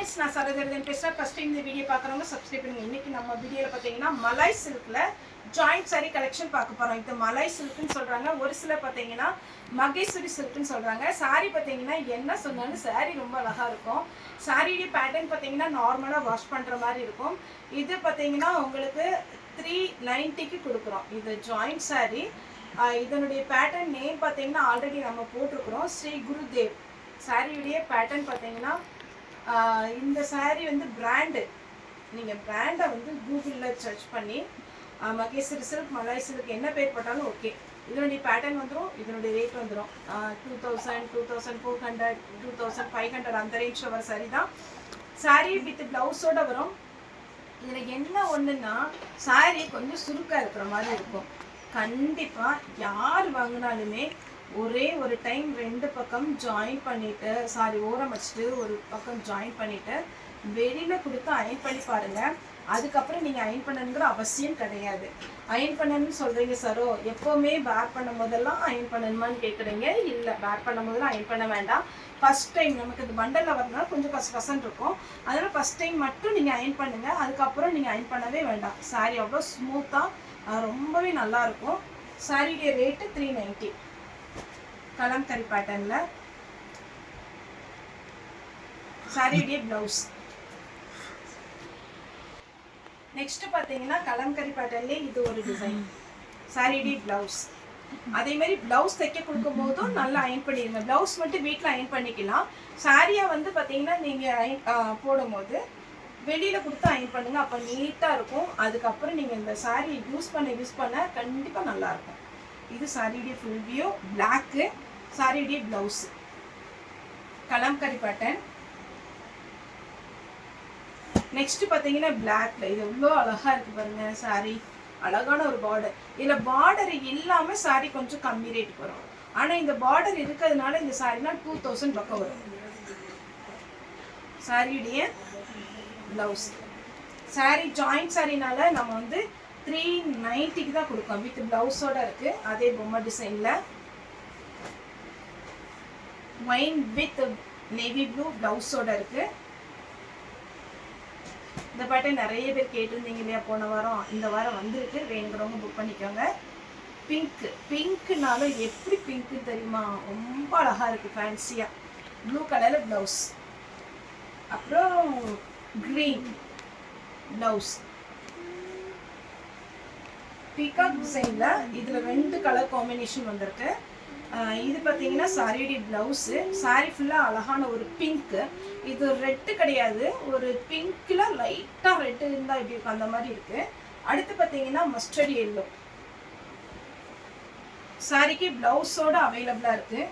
Friends, நான் சரோஜரதன் பேசுகிறேன். First time இந்த வீடியோ பார்க்குறவங்க சப்ஸ்கிரைப் பண்ணுங்கள். இன்றைக்கி நம்ம வீடியோவில் பார்த்தீங்கன்னா மலாய் சில்கில் ஜாயிண்ட் சாரீ கலெக்ஷன் பார்க்க போகிறோம். இது மலாய் சில்க்குன்னு சொல்கிறாங்க, ஒரு சிலர் பார்த்தீங்கன்னா மகேஸ்வரி சில்க்குன்னு சொல்கிறாங்க. சாரீ பார்த்தீங்கன்னா என்ன சொன்னாலும் சாரீ ரொம்ப அழகாக இருக்கும். சாரியுடைய பேட்டர்ன் பார்த்தீங்கன்னா நார்மலாக வாஷ் பண்ணுற மாதிரி இருக்கும். இது பார்த்தீங்கன்னா உங்களுக்கு 390க்கு கொடுக்குறோம். இது ஜாயிண்ட் சாரீ. இதனுடைய பேட்டர்ன் நேம் பார்த்தீங்கன்னா ஆல்ரெடி நம்ம போட்டிருக்கிறோம், ஸ்ரீ குருதேவ். சாரியுடைய பேட்டர்ன் பார்த்தீங்கன்னா இந்த சாரீ வந்து பிராண்டு, நீங்கள் பிராண்டை வந்து கூகுளில் சர்ச் பண்ணி மகேஸ்வரி சில்க், மலாய் சில்க் என்ன பேர் போட்டாலும் ஓகே. இதனுடைய பேட்டர்ன் வந்துடும், இதனுடைய ரேட் வந்துடும் 2000, 2400, 2500 அந்த ரேஞ்சில் வர சாரீ தான். சாரீ வித் ப்ளவுஸோடு வரும். இதில் என்ன ஒன்றுன்னா சாரீ கொஞ்சம் சுருக்காக இருக்கிற மாதிரி இருக்கும். கண்டிப்பாக யார் வாங்கினாலுமே ஒரே ஒரு டைம் ரெண்டு பக்கம் ஜாயின் பண்ணிவிட்டு, சாரி ஓரம் வச்சுட்டு ஒரு பக்கம் ஜாயின் பண்ணிவிட்டு வெளியில் கொடுத்து அயன் பண்ணி பாருங்கள். அதுக்கப்புறம் நீங்கள் அயன் பண்ணணுங்கிற அவசியம் கிடையாது. அயன் பண்ணணும்னு சொல்கிறீங்க சரோ, எப்போவுமே பேர் பண்ணும் போதெல்லாம் அயன் பண்ணணுமான்னு கேட்குறீங்க. இல்லை, பேர் பண்ணும் போதெல்லாம் அயன் பண்ண வேண்டாம். ஃபஸ்ட் டைம் நமக்கு இது பண்டலில் வரதுனால கொஞ்சம் கஷ்டம் இருக்கும். அதனால் ஃபஸ்ட் டைம் மட்டும் நீங்கள் அயன் பண்ணுங்கள். அதுக்கப்புறம் நீங்கள் அயன் பண்ணவே வேண்டாம். சாரி அவ்வளோ ஸ்மூத்தாக ரொம்பவே நல்லாயிருக்கும். சாரியுடைய ரேட்டு 390. கலம்கரி பேட்டர்னில் சாரியுடைய ப்ளவுஸ். நெக்ஸ்ட் பார்த்தீங்கன்னா கலம்கரி பேட்டர்ன்லேயே இது ஒரு டிசைன், சாரியுடைய ப்ளவுஸ். அதேமாதிரி ப்ளவுஸ் தைக்க கொடுக்கும் போதும் நல்லா அயன் பண்ணிடுங்க. ப்ளவுஸ் மட்டும் வீட்டில் அயன் பண்ணிக்கலாம். சாரியை வந்து பார்த்தீங்கன்னா நீங்கள் அயன் போடும்போது வெளியில் கொடுத்து அயன் பண்ணுங்கள், அப்போ நீட்டாக இருக்கும். அதுக்கப்புறம் நீங்கள் இந்த சாரி யூஸ் பண்ண கண்டிப்பாக நல்லாயிருக்கும். இது சாரியுடைய ஃபுல் வியூ. பிளாக்கு சாரியுடைய ப்ளவுஸு, கலம்கரி பேட்டர்ன். நெக்ஸ்ட்டு பார்த்தீங்கன்னா பிளாக்ல இது எவ்வளோ அழகாக இருக்குது பாருங்கள். சாரி அழகான ஒரு பார்டர். இதில் பார்டர் இல்லாமல் சாரி கொஞ்சம் கம்மி ரேட் வரும். ஆனால் இந்த பார்டர் இருக்கிறதுனால இந்த சாரினா 2000 பக்கம் வரும். சாரியுடைய ப்ளவுஸ். சாரி ஜாயிண்ட் சாரினால நம்ம வந்து 390க்கு தான் கொடுக்கோம். வித் ப்ளவுஸோடு இருக்குது. அதே பொம்மை டிசைனில் ஒயின் வித் நேவி ப்ளூ ப்ளவுஸோடு இருக்குது. இந்த பேட்டர்ன் நிறைய பேர் கேட்டிருந்தீங்க இல்லையா போன வாரம். இந்த வாரம் வந்திருக்கு, வேணுங்கிறவங்க புக் பண்ணிக்கோங்க. பிங்க்குனாலும் எப்படி பிங்க்கு தெரியுமா, ரொம்ப அழகாக இருக்குது ஃபேன்சியாக. ப்ளூ கலரில் ப்ளவுஸ், அப்புறம் க்ரீன் ப்ளவுஸ். பீகாக் டிசைனில் இதில் 2 கலர் காம்பினேஷன் வந்திருக்கு. இது பார்த்தீங்கன்னா சாரியுடைய ப்ளவுஸு. சாரி ஃபுல்லாக அழகான ஒரு பிங்க்கு. இது ரெட்டு கிடையாது, ஒரு பிங்க்கில் லைட்டாக ரெட்டு இருந்தால் எப்படி இருக்கும் அந்த மாதிரி இருக்குது. அடுத்து பார்த்தீங்கன்னா மஸ்டர்ட் எல்லோ. சாரிக்கு ப்ளவுஸோடு அவைலபிளாக இருக்குது.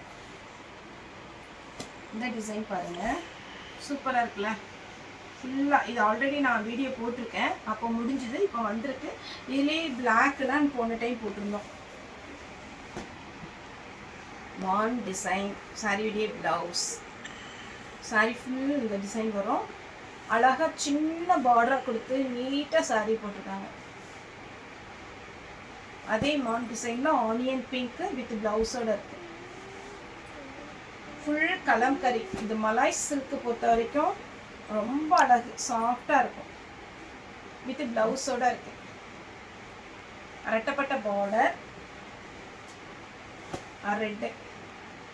இந்த டிசைன் பாருங்கள், சூப்பராக இருக்குல்ல. ஃபுல்லாக இது ஆல்ரெடி நான் வீடியோ போட்டிருக்கேன், அப்போ முடிஞ்சுது, இப்போ வந்திருக்கு. இதுலேயே பிளாக்லாம் போன டைம் போட்டிருந்தோம். மான் டிசைன் சாரியுடைய ப்ளவுஸ். சாரி ஃபுல் இந்த டிசைன் வரும். அழகாக சின்ன பார்டராக கொடுத்து நீட்டாக சாரி போட்டிருக்காங்க. அதே மான் டிசைனில் ஆனியன் பிங்க்கு வித் ப்ளவுஸோடு இருக்குது. ஃபுல் கலம்கரி. இது மலாய் சில்க்கு பொறுத்த வரைக்கும் ரொம்ப அழகு, சாஃப்டாக இருக்கும். வித் ப்ளவுஸோடு இருக்குது. ரெட்டப்பட்ட பார்டர், ரெட்டு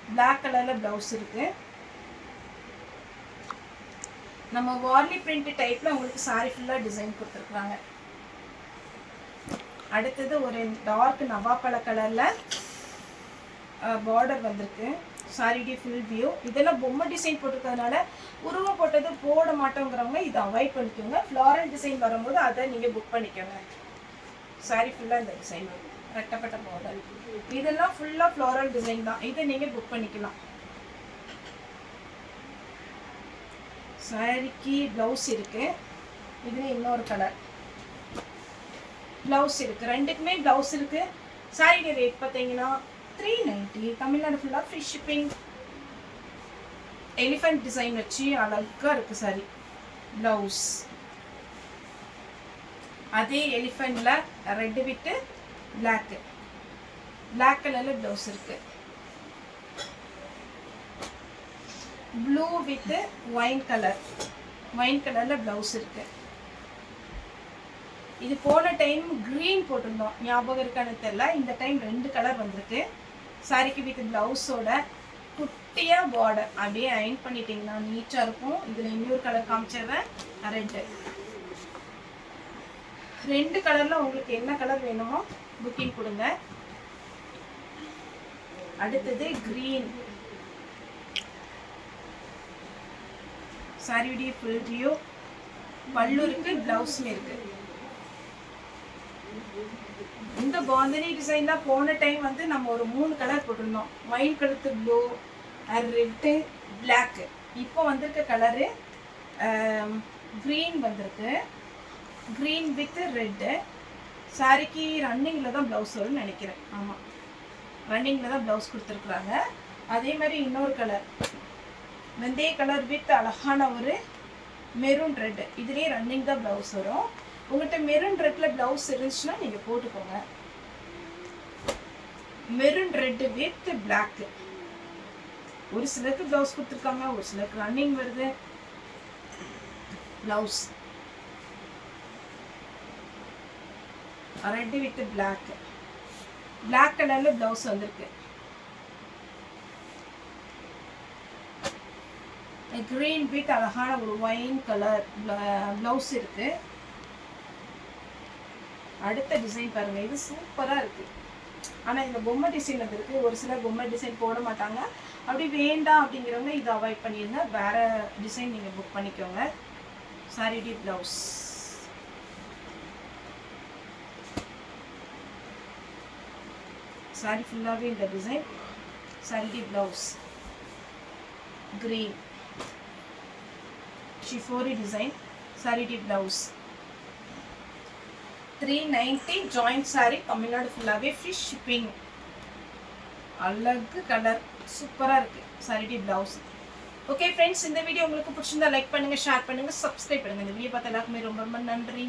பிளாக் கலரில் ப்ளவுஸ் இருக்குது. நம்ம வார்லி பிரிண்ட் டைப்பில் உங்களுக்கு சாரி ஃபுல்லாக டிசைன் கொடுத்துருக்குறாங்க. அடுத்தது ஒரு டார்க் நவாப்பழ கலரில் பார்டர் வந்திருக்கு. சாரியுடைய ஃபுல் வியூ. இதெல்லாம் பொம்மை டிசைன் போட்டிருக்கிறதுனால உருவம் போட்டது போட மாட்டோங்கிறவங்க இதை அவாய்ட் பண்ணிக்கோங்க. ஃப்ளாரல் டிசைன் வரும்போது அதை நீங்கள் புக் பண்ணிக்கோங்க. சாரி ஃபுல்லாக இந்த டிசைன் வரும், ரெட்டப்பட்ட பார்டர். இதெல்லாம் ஃபுல்லாக ஃப்ளாரல் டிசைன் தான், இதை நீங்கள் புக் பண்ணிக்கலாம். சாரிக்கு ப்ளவுஸ் இருக்குது. இதில் இன்னொரு கலர் ப்ளவுஸ் இருக்குது. ரெண்டுக்குமே ப்ளவுஸ் இருக்குது. சாரியோட ரேட் பார்த்தீங்கன்னா 390. தமிழ்நாடு ஃபுல்லாக ஃப்ரீ ஷிப்பிங். எலிஃபென்ட் டிசைன் வச்சு அழகாக இருக்குது சாரி. ப்ளவுஸ் அதே எலிஃபென்ட்ல ரெட் விட்டு பிளாக் கலரில் ப்ளவுஸ் இருக்குது. Blue with wine colour wine கலரில் ப்ளவுஸ் இருக்கு. இது போன டைம் க்ரீன் போட்டிருந்தோம், ஞாபகம் இருக்கான்னு தெரியல. இந்த டைம் 2 கலர் வந்திருக்கு. சாரிக்கு வித் ப்ளவுஸோட குட்டியாக பார்டர் அப்படியே அயன் பண்ணிட்டீங்கன்னா நீட்டாக இருக்கும். இதில் இன்னொரு கலர் காமிச்சிடுறேன், ரெட்டு. 2 கலரில் உங்களுக்கு என்ன கலர் வேணுமோ புக்கிங் கொடுங்க. அடுத்தது க்ரீன். சாரியுடைய ஃபுல் வியூ. பல்லு இருக்கு, ப்ளவுஸும் இருக்கு. இந்த பாந்தனி டிசைன் தான் போன டைம் வந்து நம்ம ஒரு 3 கலர் போட்டிருந்தோம். ஒயின் கழுத்து ப்ளூ, ரெட்டு, பிளாக்கு. இப்போ வந்திருக்க கலரு க்ரீன் வந்திருக்கு. Green with red. சாரிக்கு ரன்னிங்கில் தான் ப்ளவுஸ் வரும்னு நினைக்கிறேன். ஆமாம், ரன்னிங்கில் தான் ப்ளவுஸ் கொடுத்துருக்குறாங்க. அதே மாதிரி இன்னொரு கலர் வெந்தய கலர் வித் அழகான ஒரு மெரூன் ரெட்டு. இதுலேயே ரன்னிங் தான் ப்ளவுஸ் வரும். உங்கள்கிட்ட மெரூன் ரெட்டில் ப்ளவுஸ் இருந்துச்சுன்னா நீங்கள் போட்டுக்கோங்க. Maroon red with black. ஒரு சிலருக்கு ப்ளவுஸ் கொடுத்துருக்காங்க, ஒரு சிலருக்கு ரன்னிங் வருது blouse. Red with black. Black கலரில் ப்ளவுஸ் வந்திருக்கு. கிரீன் வித் அழகான ஒரு ஒயின் கலர் ப்ளவுஸ் இருக்கு. அடுத்த டிசைன் பாருங்க, இது சூப்பராக இருக்கு. ஆனால் இந்த பொம்மை டிசைன் வந்துருக்கு. ஒரு சிலர் பொம்மை டிசைன் போட மாட்டாங்க. அப்படி வேண்டாம் அப்படிங்கிறவங்க இதை அவாய்ட் பண்ணிடுங்க. வேற டிசைன் நீங்கள் புக் பண்ணிக்கோங்க. சாரிடி ப்ளவுஸ். சாரி ஃபுல்லாகவே இந்த டிசைன். சாரிடி ப்ளவுஸ் கிரீன் ஷிஃபோரி டிசைன். சாரிடி ப்ளவுஸ் 390 ஜாயிண்ட் சாரி. தமிழ்நாடு ஃபுல்லாகவே ஃப்ரீ ஷிப்பிங். அழகு கலர், சூப்பராக இருக்குது சாரிடி ப்ளவுஸ். ஓகே ஃப்ரெண்ட்ஸ், இந்த வீடியோ உங்களுக்கு பிடிச்சிருந்தா லைக் பண்ணுங்கள், ஷேர் பண்ணுங்கள், சப்ஸ்கிரைப் பண்ணுங்கள். இந்த வீடியோ பார்த்த எல்லாருக்குமே ரொம்ப ரொம்ப நன்றி.